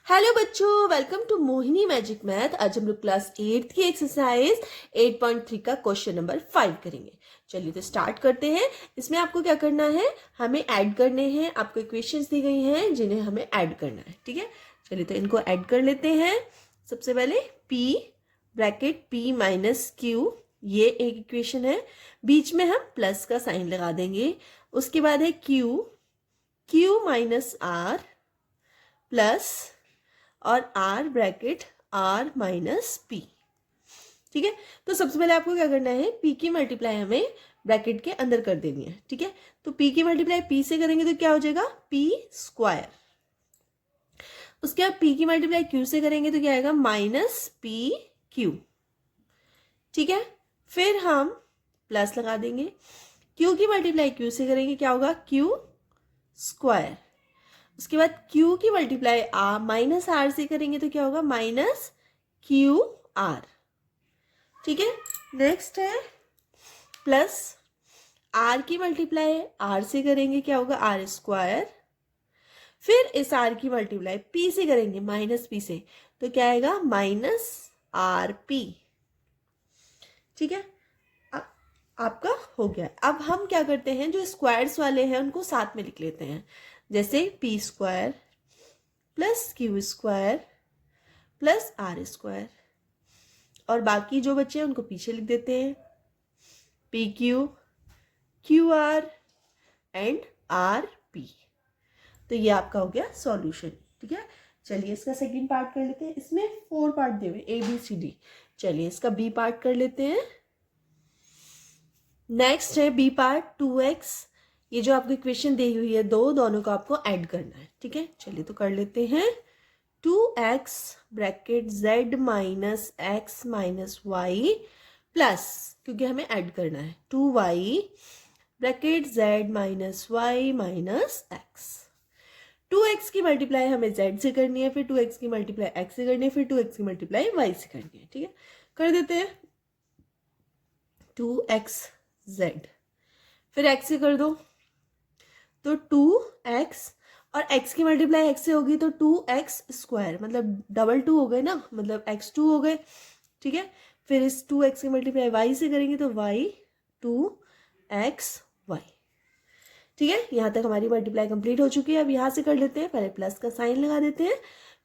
Hello बच्चों, welcome to Mohini magic math. आज हम लोग क्लास 8 की एक्सरसाइज 8.3 का क्वेश्चन नंबर 5 करेंगे। चलिए तो स्टार्ट करते हैं। इसमें आपको क्या करना है, हमें ऐड करने हैं। आपको इक्वेशंस दी गई हैं जिन्हें हमें ऐड करना है। ठीक है, चलिए तो इनको ऐड कर लेते हैं। सबसे पहले p bracket p minus Q, ये एक इक्वेशन है। बीच में हम प्लस का साइन लगा देंगे। उसके बाद है q माइनस आर प्लस और r bracket r minus P. ठीक है, तो सबसे पहले आपको क्या करना है, p की मल्टीप्लाई हमें ब्रैकेट के अंदर कर देनी है। ठीक है, तो p की मल्टीप्लाई p से करेंगे तो क्या हो जाएगा, p स्क्वायर। उसके बाद p की मल्टीप्लाई q से करेंगे तो क्या आएगा, माइनस p q। ठीक है, फिर हम प्लस लगा देंगे। q की मल्टीप्लाई q से करेंगे क्या होगा, q स्क्वायर। उसके बाद q की मल्टीप्लाई माइनस आर से करेंगे तो क्या होगा, माइनस क्यू आर। ठीक है, नेक्स्ट है प्लस आर की मल्टीप्लाई आर से करेंगे क्या होगा, आर स्क्वायर। फिर इस आर की मल्टीप्लाई पी से करेंगे, माइनस पी से, तो क्या आएगा, माइनस आर पी। ठीक है, आपका हो गया। अब हम क्या करते हैं, जो स्क्वायर्स वाले हैं उनको साथ में लिख लेते हैं। जैसे P square plus Q square plus R square, और बाकी जो बच्चे हैं उनको पीछे लिख देते हैं, P Q Q R and R P. तो ये आपका हो गया सॉल्यूशन। ठीक है, चलिए इसका सेकंड पार्ट कर लेते हैं। इसमें 4 पार्ट दे हुए, ए बी सी डी। चलिए इसका बी पार्ट कर लेते हैं। नेक्स्ट है बी पार्ट 2x। ये जो आपको इक्वेशन दी हुई है दोनों को आपको ऐड करना है। ठीक है, चलिए तो कर लेते हैं। 2x bracket z minus X minus Y plus, क्योंकि हमें ऐड करना है, 2y bracket z minus Y minus X. 2x की मल्टीप्लाई हमें z से करनी है, फिर 2x की मल्टीप्लाई x से करनी है, फिर 2x की मल्टीप्लाई y से करनी है। ठीक है, कर देते हैं। 2x z, फिर x से कर दो तो 2x, और x की मल्टीप्लाई x से होगी तो 2x स्क्वायर, मतलब डबल 2 हो गए ना, मतलब x2 हो गए। ठीक है, फिर इस 2x की मल्टीप्लाई y से करेंगे तो y 2xy। ठीक है, यहाँ तक हमारी मल्टीप्लाई कंप्लीट हो चुकी है। अब यहाँ से कर लेते हैं, पहले प्लस का साइन लगा देते हैं,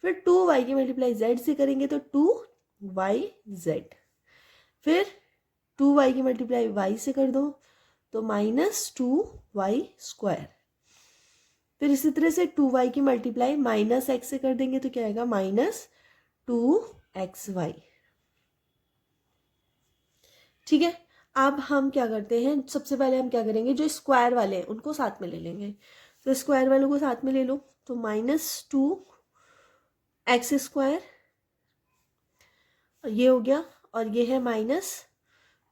फिर 2y की मल्टीप्लाई z से करेंगे तो 2yz, फिर 2y की मल्टीप्लाई y से कर दो तो माइनस 2y स्क्वायर। फिर इसी तरह से 2y की मल्टीप्लाई माइनस x से कर देंगे तो क्या आएगा, माइनस 2xy। ठीक है, अब हम क्या करते हैं, सबसे पहले हम क्या करेंगे, जो स्क्वायर वाले हैं उनको साथ में ले लेंगे। तो स्क्वायर वालों को साथ में ले लो, तो माइनस 2x स्क्वायर, ये हो गया, और ये है माइनस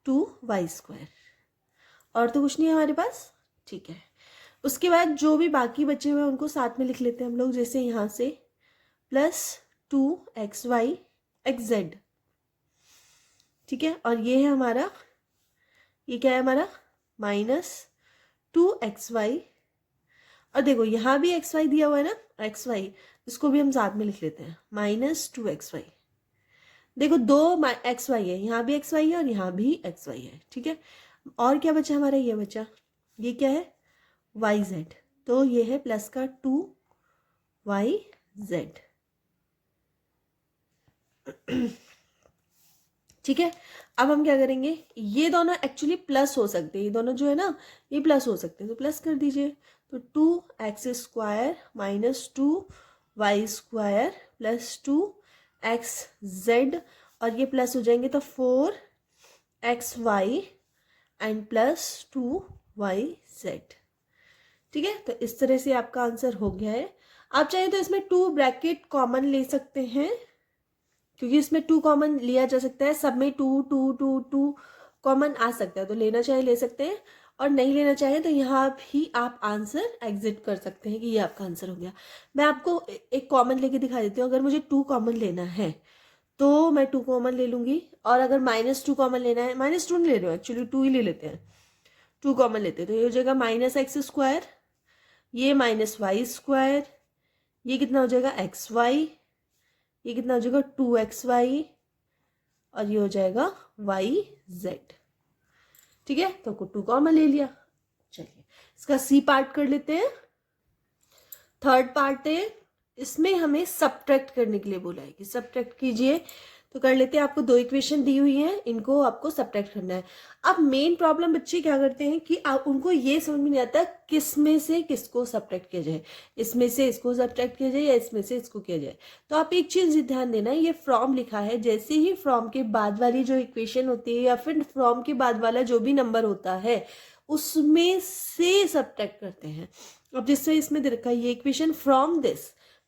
2y स्क्वायर। और तो कुछ नहीं है हमारे पास। ठीक है, उसके बाद जो भी बाकी बचे हुए हैं उनको साथ में लिख लेते हैं हम लोग। जैसे यहाँ से प्लस 2xy xz। ठीक है, और ये है हमारा, ये क्या है हमारा, माइनस 2xy, और देखो यहाँ भी xy दिया हुआ है ना, xy, इसको भी हम साथ में लिख लेते हैं, माइनस 2xy। देखो दो xy है, यहाँ भी xy है और यहाँ भी xy है। ठीक है, और क्या बचा हमारा, ये बचा, ये क्या है, yz, तो ये है प्लस का 2yz। ठीक है, अब हम क्या करेंगे, ये दोनों एक्चुअली प्लस हो सकते हैं, ये दोनों जो है ना ये प्लस हो सकते हैं, तो प्लस कर दीजिए। तो 2x square minus 2y square plus 2xz, और ये प्लस हो जाएंगे तो 4xy एंड प्लस 2yz। ठीक है, तो इस तरह से आपका आंसर हो गया है। आप चाहे तो इसमें 2 ब्रैकेट कॉमन ले सकते हैं, क्योंकि इसमें 2 कॉमन लिया जा सकता है, सब में 2 2 2 2 कॉमन आ सकता है, तो लेना चाहे ले सकते हैं, और नहीं लेना चाहे तो यहाँ भी आप आंसर एग्जिट कर सकते हैं कि ये आपका आंसर हो गया। मैं आपको एक कॉमन लेके दिखा देती हूँ। अगर मुझे 2 कॉमन लेना है तो मैं 2 कॉमन ले लूंगी, और अगर -2 कॉमन लेना है, -2 नहीं ले रहे हो एक्चुअली, 2 ही ले लेते हैं, 2 कॉमन लेते हैं, तो ये हो जाएगा माइनस एक्स स्क्वायर, ये माइनस वाई स्क्वायर, ये कितना हो जाएगा xy, ये कितना हो जाएगा 2xy और ये हो जाएगा yz। ठीक है, तो 2 कॉमन ले लिया। चलिए इसका सी पार्ट कर लेते हैं। थर्ड पार्ट है, इसमें हमें सब्ट्रैक्ट करने के लिए बोला है कि सब्ट्रैक्ट कीजिए। तो कर लेते हैं, आपको 2 इक्वेशन दी हुई है, इनको आपको सब्ट्रैक्ट करना है। अब मेन प्रॉब्लम बच्चे क्या करते हैं कि उनको ये समझ में नहीं आता किस में से किसको सब्ट्रैक्ट किया जाए, इसमें से इसको सब्ट्रैक्ट किया जाए या इसमें से इसको किया जाए। तो आप एक चीज ध्यान देना, ये फ्रॉम लिखा है, जैसे ही फ्रॉम के बाद वाली जो इक्वेशन होती है या फिर फ्रॉम के बाद वाला जो भी नंबर होता है उसमें से सब्ट्रैक्ट करते हैं। अब जिससे इसमें दे रखा है ये इक्वेशन फ्रॉम दिस,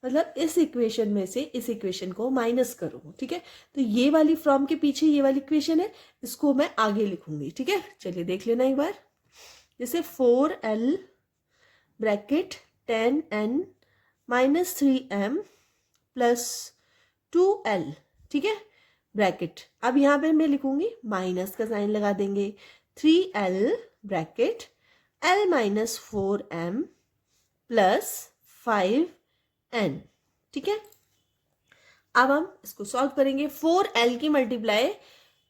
मतलब इस इक्वेशन में से इस इक्वेशन को माइनस करो। ठीक है, तो ये वाली फ्रॉम के पीछे ये वाली इक्वेशन है, इसको मैं आगे लिखूंगी। ठीक है, चलिए देख लेना एक बार। जैसे 4l bracket 10n minus 3m plus 2l। ठीक है, ब्रैकेट। अब यहाँ पे मैं लिखूंगी, माइनस का साइन लगा देंगे, 3l bracket l minus 4m plus 5n। ठीक है, अब हम इसको सॉल्व करेंगे। 4l की मल्टीप्लाई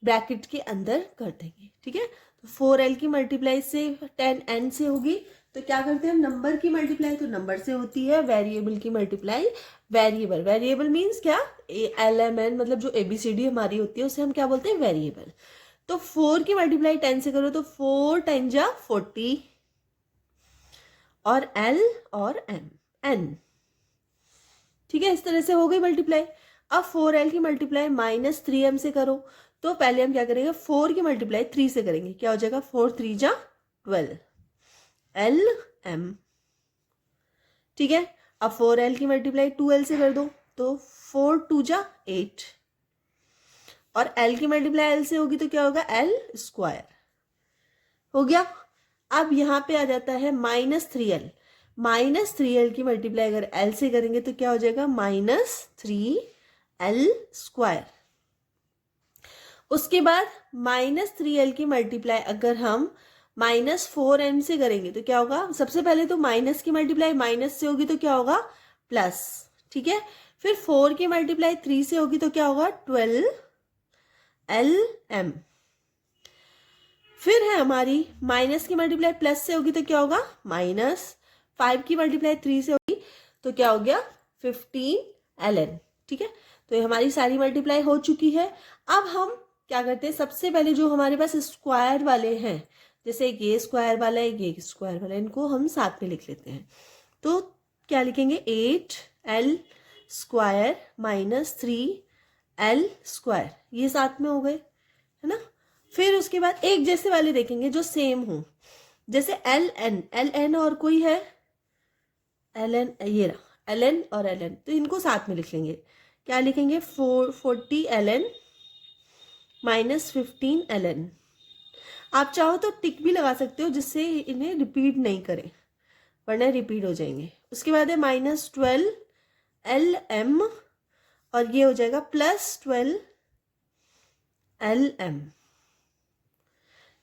ब्रैकेट के अंदर कर देंगे। ठीक है, तो 4l की मल्टीप्लाई से 10n से होगी, तो क्या करते हैं हम, नंबर की मल्टीप्लाई तो नंबर से होती है, वेरिएबल की मल्टीप्लाई वेरिएबल। वेरिएबल मीन्स क्या, LMN, मतलब जो ABCD हमारी होती है उसे हम क्या बोलते हैं, वेरिएबल। तो 4 की मल्टीप्लाई 10 से करो तो 4 10 जा 40 और L और M N। ठीक है, इस तरह से हो गई मल्टीप्लाई। अब 4l की मल्टीप्लाई माइनस 3m से करो, तो पहले हम क्या करेंगे, 4 की मल्टीप्लाई 3 से करेंगे, क्या हो जाएगा 4 3 जा 12 l m। ठीक है, अब 4l की मल्टीप्लाई 2l से कर दो, तो 4 2 जा 8 और l की मल्टीप्लाई l से होगी तो क्या होगा l स्क्वायर। हो गया। अब यहाँ पे आ जाता है -3l। -3l की मल्टीप्लाई अगर l से करेंगे तो क्या हो जाएगा -3l स्क्वायर। उसके बाद -3l की मल्टीप्लाई अगर हम -4m से करेंगे तो क्या होगा, सबसे पहले तो माइनस की मल्टीप्लाई माइनस से होगी तो क्या होगा प्लस। ठीक है, फिर 4 की मल्टीप्लाई 3 से होगी तो क्या होगा 12lm। फिर है हमारी माइनस की मल्टीप्लाई प्लस से होगी तो क्या होगा -5 की मल्टीप्लाई 3 से होगी तो क्या हो गया 15ln। ठीक है, तो ये हमारी सारी मल्टीप्लाई हो चुकी है। अब हम क्या करते हैं, सबसे पहले जो हमारे पास स्क्वायर वाले हैं, जैसे एक ये स्क्वायर वाला है, ये स्क्वायर वाला है, इनको हम साथ में लिख लेते हैं। तो क्या लिखेंगे 8l square minus 3l square, ये साथ में हो गए, है ना। फिर उसके बाद एक जैसे वाले देखेंगे जो सेम हो, जैसे ln और कोई है ln, ये रहा ln और ln, तो इनको साथ में लिख लेंगे। क्या लिखेंगे 40ln माइनस 15ln। आप चाहो तो टिक भी लगा सकते हो जिससे इन्हें रिपीट नहीं करें, वरना रिपीट हो जाएंगे। उसके बाद है -12lm और ये हो जाएगा +12lm।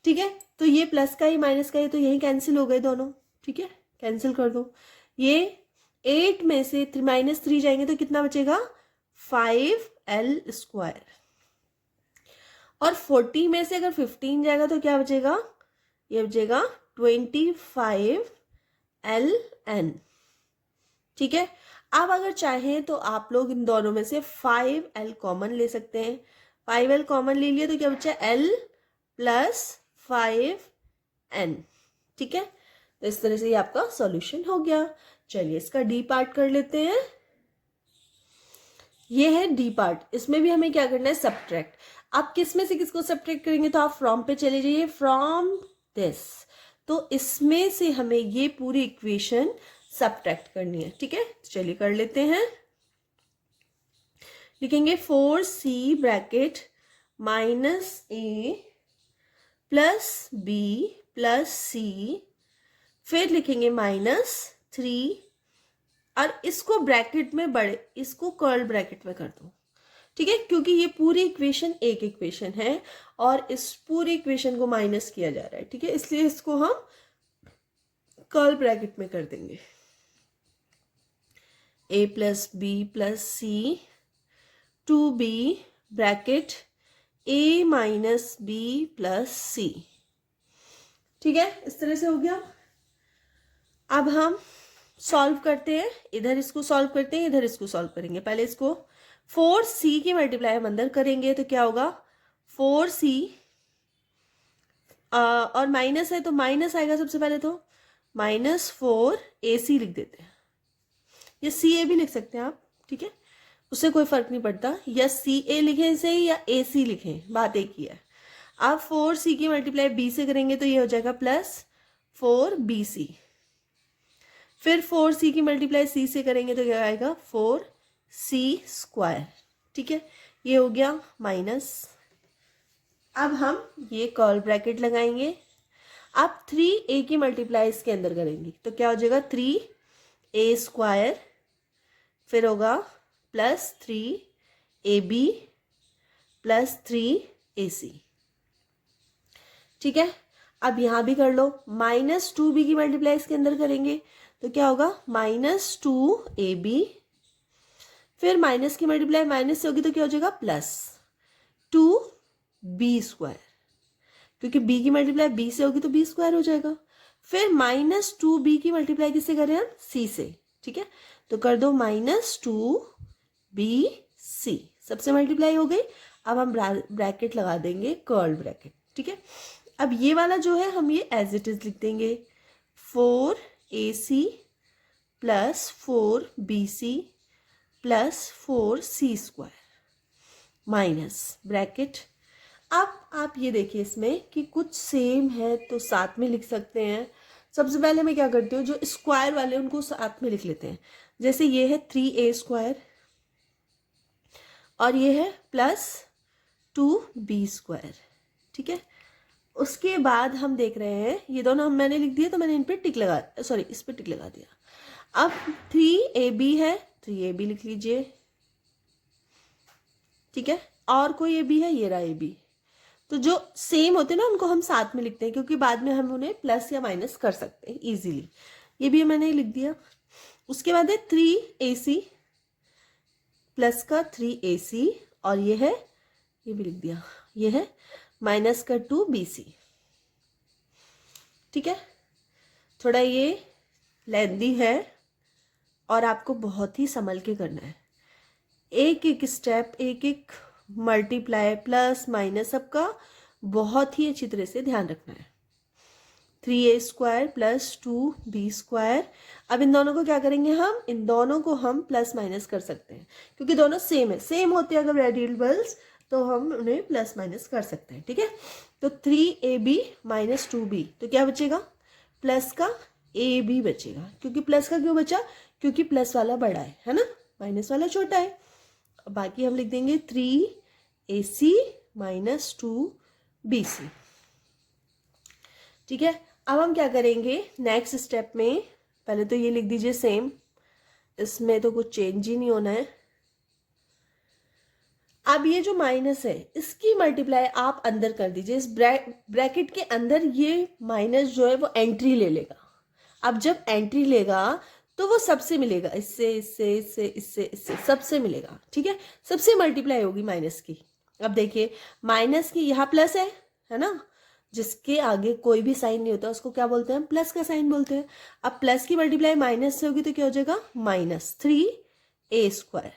ठीक है, तो ये प्लस का ही माइनस का ही, तो यही कैंसिल हो गए दोनों। ठीक है, कैंसिल कर दो। ये 8 में से -3 जाएंगे तो कितना बचेगा 5l स्क्वायर, और 40 में से अगर 15 जाएगा तो क्या बचेगा, ये बचेगा 25ln। ठीक है, अब अगर चाहें तो आप लोग इन दोनों में से 5l कॉमन ले सकते हैं। 5l कॉमन ले लिए तो क्या बचा l प्लस 5n। ठीक है, तो इस तरह से ये आपका सॉल्यूशन हो गया। चलिए इसका डी पार्ट कर लेते हैं। ये है डी पार्ट, इसमें भी हमें क्या करना है, सब्ट्रैक्ट। आप किस में से किसको सब्ट्रैक्ट करेंगे, तो आप फ्रॉम पे चले जाइए, फ्रॉम दिस, तो इसमें से हमें ये पूरी इक्वेशन सब्ट्रैक्ट करनी है। ठीक है, चलिए कर लेते हैं। लिखेंगे 4c bracket -a plus b plus c, फिर लिखेंगे -3 और इसको ब्रैकेट में बड़े, इसको कर्ल ब्रैकेट में कर दो। ठीक है, क्योंकि ये पूरी इक्वेशन एक इक्वेशन है और इस पूरी इक्वेशन को माइनस किया जा रहा है। ठीक है, इसलिए इसको हम कर्ल ब्रैकेट में कर देंगे। a plus b plus c 2b bracket a minus B plus C. ठीक है, इस तरह से हो गया। अब हम सॉल्व करते हैं, इधर इसको सॉल्व करते हैं, इधर इसको सॉल्व करेंगे। पहले इसको 4c की मल्टीप्लाई हम अंदर करेंगे तो क्या होगा 4c, और माइनस है तो माइनस आएगा सबसे पहले, तो -4ac लिख देते हैं, या ca भी लिख सकते हैं आप, ठीक है, उससे कोई फर्क नहीं पड़ता, या ca लिखें इसे या ac लिखें, बात एक ही है। अब 4c की मल्टीप्लाई b से करेंगे तो ये हो जाएगा +4bc, फिर 4c की मल्टीप्लाई c से करेंगे तो क्या आएगा 4c²। ठीक है, ये हो गया माइनस। अब हम ये कर्ल ब्रैकेट लगाएंगे। अब 3a की मल्टीप्लाई इसके अंदर करेंगे तो क्या हो जाएगा 3a², फिर होगा +3ab +3ac। ठीक है, अब यहां भी कर लो। -2b की मल्टीप्लाई इसके अंदर करेंगे तो क्या होगा -2ab, फिर माइनस की मल्टीप्लाई माइनस से होगी तो क्या हो जाएगा +2b², क्योंकि b की मल्टीप्लाई b से होगी तो b² हो जाएगा। फिर -2b की मल्टीप्लाई किससे करें हम c से, ठीक है, तो कर दो -2bc, सबसे मल्टीप्लाई हो गई। अब हम ब्रैकेट लगा देंगे, कर्ल ब्रैकेट। ठीक है, अब ये वाला जो है हम ये एज इट इज लिख देंगे, 4ac +4bc +4c² minus bracket. अब आप ये देखिए इसमें कि कुछ सेम है तो साथ में लिख सकते हैं। सबसे पहले मैं क्या करती हूँ, जो स्क्वायर वाले उनको साथ में लिख लेते हैं। जैसे ये है 3a² और ये है +2b²। ठीक है, उसके बाद हम देख रहे हैं ये दोनों हम मैंने लिख दिए तो मैंने इन पे टिक लगा, सॉरी इस पे टिक लगा दिया। अब 3ab है, 3ab लिख लीजिए। ठीक है, और कोई ab है, ये रहा ab। तो जो सेम होते हैं ना उनको हम साथ में लिखते हैं, क्योंकि बाद में हम उन्हें प्लस या माइनस कर सकते हैं इजीली। ये भी मैंने लिख दिया। उसके बाद है 3ac प्लस का 3ac, और ये है, ये भी लिख दिया, ये है माइनस का 2bc। ठीक है, थोड़ा ये लेंदी है और आपको बहुत ही संभल के करना है। एक एक स्टेप, एक एक मल्टीप्लाई प्लस माइनस सबका बहुत ही अच्छी तरह से ध्यान रखना है। 3a² + 2b²। अब इन दोनों को क्या करेंगे हम, इन दोनों को हम प्लस माइनस कर सकते हैं, क्योंकि दोनों सेम है, सेम होते हैं अगर वेरिएबल्स तो हम उन्हें प्लस माइनस कर सकते हैं। ठीक है, तो 3ab - 2b, तो क्या बचेगा प्लस का ab बचेगा। क्योंकि प्लस का क्यों बचा, क्योंकि प्लस वाला बड़ा है ना, माइनस वाला छोटा है। बाकी हम लिख देंगे 3ac - 2bc। ठीक है, अब हम क्या करेंगे नेक्स्ट स्टेप में, पहले तो ये लिख दीजिए सेम, इसमें तो कुछ चेंज ही नहीं होना है। अब ये जो माइनस है इसकी मल्टीप्लाई आप अंदर कर दीजिए, इस ब्रैकेट के अंदर ये माइनस जो है वो एंट्री ले लेगा। अब जब एंट्री लेगा तो वो सबसे मिलेगा, इससे इससे इससे इससे इससे सबसे मिलेगा। ठीक है, सबसे मल्टीप्लाई होगी माइनस की। अब देखिए माइनस की यहाँ प्लस है ना, जिसके आगे कोई भी साइन नहीं होता उसको क्या बोलते हैं, प्लस का साइन बोलते हैं। अब प्लस की मल्टीप्लाई माइनस से होगी तो क्या हो जाएगा -3a²।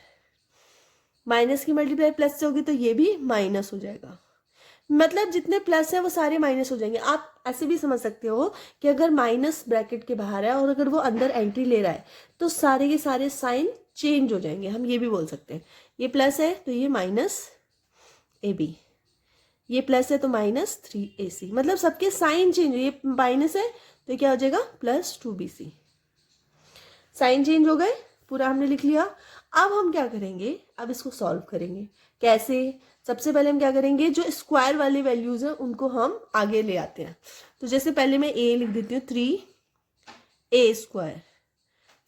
माइनस की मल्टीप्लाई प्लस से होगी तो ये भी माइनस हो जाएगा। मतलब जितने प्लस है वो सारे माइनस हो जाएंगे। आप ऐसे भी समझ सकते हो कि अगर माइनस ब्रैकेट के बाहर है और अगर वो अंदर एंट्री ले रहा है तो सारे के सारे साइन चेंज हो जाएंगे। हम ये भी बोल सकते हैं, ये प्लस है तो ये -ab, ये प्लस है तो -3ac, मतलब सबके साइन चेंज। ये माइनस है तो क्या हो जाएगा +2bc, साइन चेंज हो गए, पूरा हमने लिख लिया। अब हम क्या करेंगे, अब इसको सॉल्व करेंगे। कैसे, सबसे पहले हम क्या करेंगे, जो स्क्वायर वाले वैल्यूज हैं उनको हम आगे ले आते हैं। तो जैसे पहले मैं a लिख देती हूँ 3a²,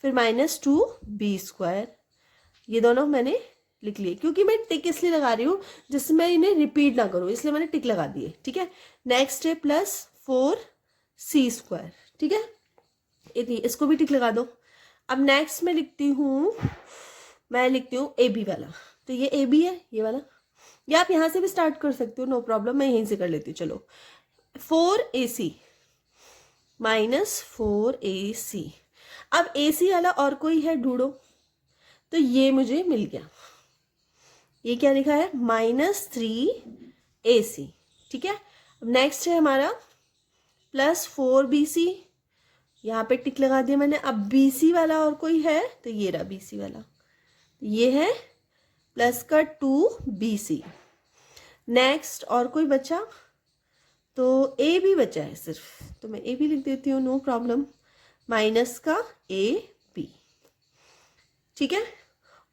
फिर -2b², ये दोनों मैंने लिख लिए। क्योंकि मैं टिक इसलिए लगा रही हूँ जिससे मैं इन्हें रिपीट ना करूँ, इसलिए मैंने टिक लगा दिए। ठीक है, नेक्स्ट है +4c²। ठीक है, इसको भी टिक लगा दो। अब नेक्स्ट मैं लिखती हूँ मैं लिखती हूँ ए बी वाला, तो ये ए बी है ये वाला, या आप यहाँ से भी स्टार्ट कर सकते हो, नो प्रॉब्लम, मैं यहीं से कर लेती हूँ। चलो 4AC माइनस 4AC। अब AC वाला और कोई है ढूंढो, तो ये मुझे मिल गया, ये क्या लिखा है -3AC। ठीक है, अब नेक्स्ट है हमारा प्लस 4BC, यहाँ पे टिक लगा दिया मैंने। अब BC वाला और कोई है, तो ये रहा BC वाला, ये है प्लस का 2BC। नेक्स्ट और कोई बचा, तो ए बी बचा है सिर्फ, तो मैं ए बी लिख देती हूँ, नो प्रॉब्लम, माइनस का AB। ठीक है,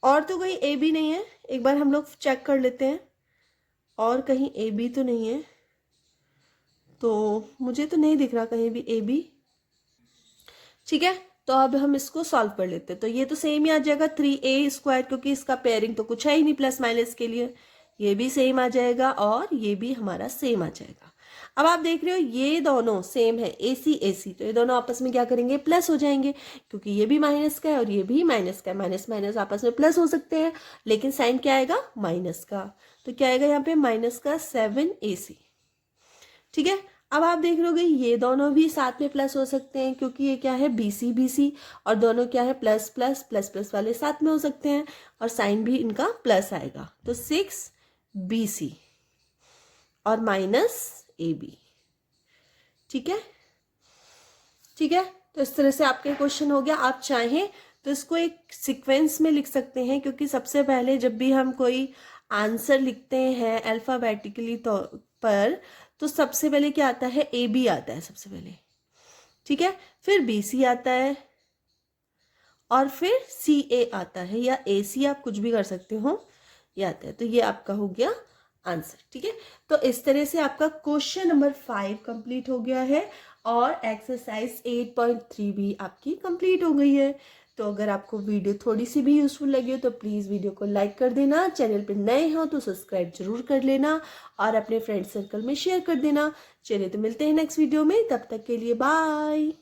और तो कोई ए बी नहीं है, एक बार हम लोग चेक कर लेते हैं, और कहीं ए बी तो नहीं है, तो मुझे तो नहीं दिख रहा कहीं भी ए बी। ठीक है, तो अब हम इसको सॉल्व कर लेते हैं। तो ये तो सेम ही आ जाएगा 3A², क्योंकि इसका पेयरिंग तो कुछ है ही नहीं प्लस माइनस के लिए, ये भी सेम आ जाएगा और ये भी हमारा सेम आ जाएगा। अब आप देख रहे हो ये दोनों सेम है, AC AC, तो ये दोनों आपस में क्या करेंगे, प्लस हो जाएंगे, क्योंकि ये भी माइनस का है और ये भी माइनस का है। माइनस माइनस आपस में प्लस हो सकते हैं, लेकिन साइन क्या आएगा, माइनस का, तो क्या आएगा यहाँ पे माइनस का 7AC। ठीक है, अब आप देख लोगे ये दोनों भी साथ में प्लस हो सकते हैं, क्योंकि ये क्या है BC BC, और दोनों क्या है प्लस प्लस प्लस प्लस वाले साथ में हो सकते हैं, और साइन भी इनका प्लस आएगा, तो 6BC और माइनस AB। ठीक है, ठीक है, तो इस तरह से आपके क्वेश्चन हो गया। आप चाहें तो इसको एक सीक्वेंस में लिख सकते हैं, क्योंकि सबसे पहले जब भी हम कोई आंसर लिखते हैं अल्फाबेटिकली पर, तो सबसे पहले क्या आता है, AB आता है सबसे पहले। ठीक है, फिर BC आता है, और फिर CA आता है, या AC आप कुछ भी कर सकते हो, ये आता है। तो ये आपका हो गया आंसर। ठीक है, तो इस तरह से आपका क्वेश्चन नंबर 5 कंप्लीट हो गया है, और एक्सरसाइज 8.3 भी आपकी कंप्लीट हो गई है। तो अगर आपको वीडियो थोड़ी सी भी यूजफुल लगी हो तो प्लीज़ वीडियो को लाइक कर देना, चैनल पर नए हो तो सब्सक्राइब जरूर कर लेना, और अपने फ्रेंड सर्कल में शेयर कर देना। चलिए, तो मिलते हैं नेक्स्ट वीडियो में, तब तक के लिए बाय।